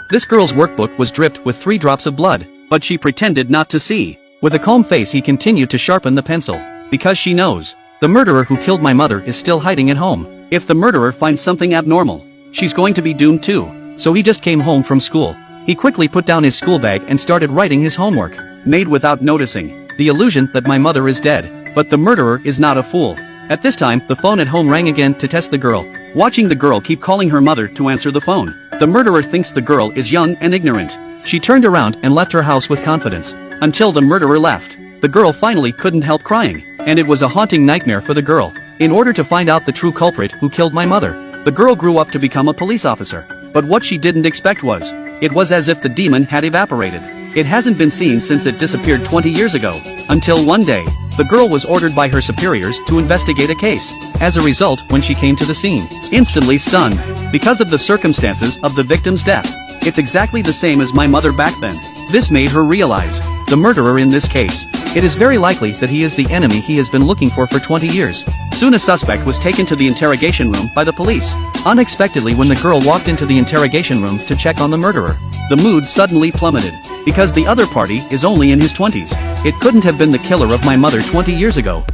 This girl's workbook was dripped with 3 drops of blood, but she pretended not to see. With a calm face he continued to sharpen the pencil. Because she knows, the murderer who killed my mother is still hiding at home. If the murderer finds something abnormal, she's going to be doomed too. So he just came home from school. He quickly put down his school bag and started writing his homework. Made without noticing the illusion that my mother is dead. But the murderer is not a fool. At this time, the phone at home rang again to test the girl. Watching the girl keep calling her mother to answer the phone, the murderer thinks the girl is young and ignorant. She turned around and left her house with confidence. Until the murderer left, the girl finally couldn't help crying, and it was a haunting nightmare for the girl. In order to find out the true culprit who killed my mother, the girl grew up to become a police officer. But what she didn't expect was, it was as if the demon had evaporated. It hasn't been seen since it disappeared 20 years ago, until one day, the girl was ordered by her superiors to investigate a case. As a result, when she came to the scene, instantly stunned, because of the circumstances of the victim's death. It's exactly the same as my mother back then. This made her realize, the murderer in this case, it is very likely that he is the enemy he has been looking for 20 years. Soon a suspect was taken to the interrogation room by the police. Unexpectedly, when the girl walked into the interrogation room to check on the murderer, the mood suddenly plummeted. Because the other party is only in his 20s. It couldn't have been the killer of my mother 20 years ago.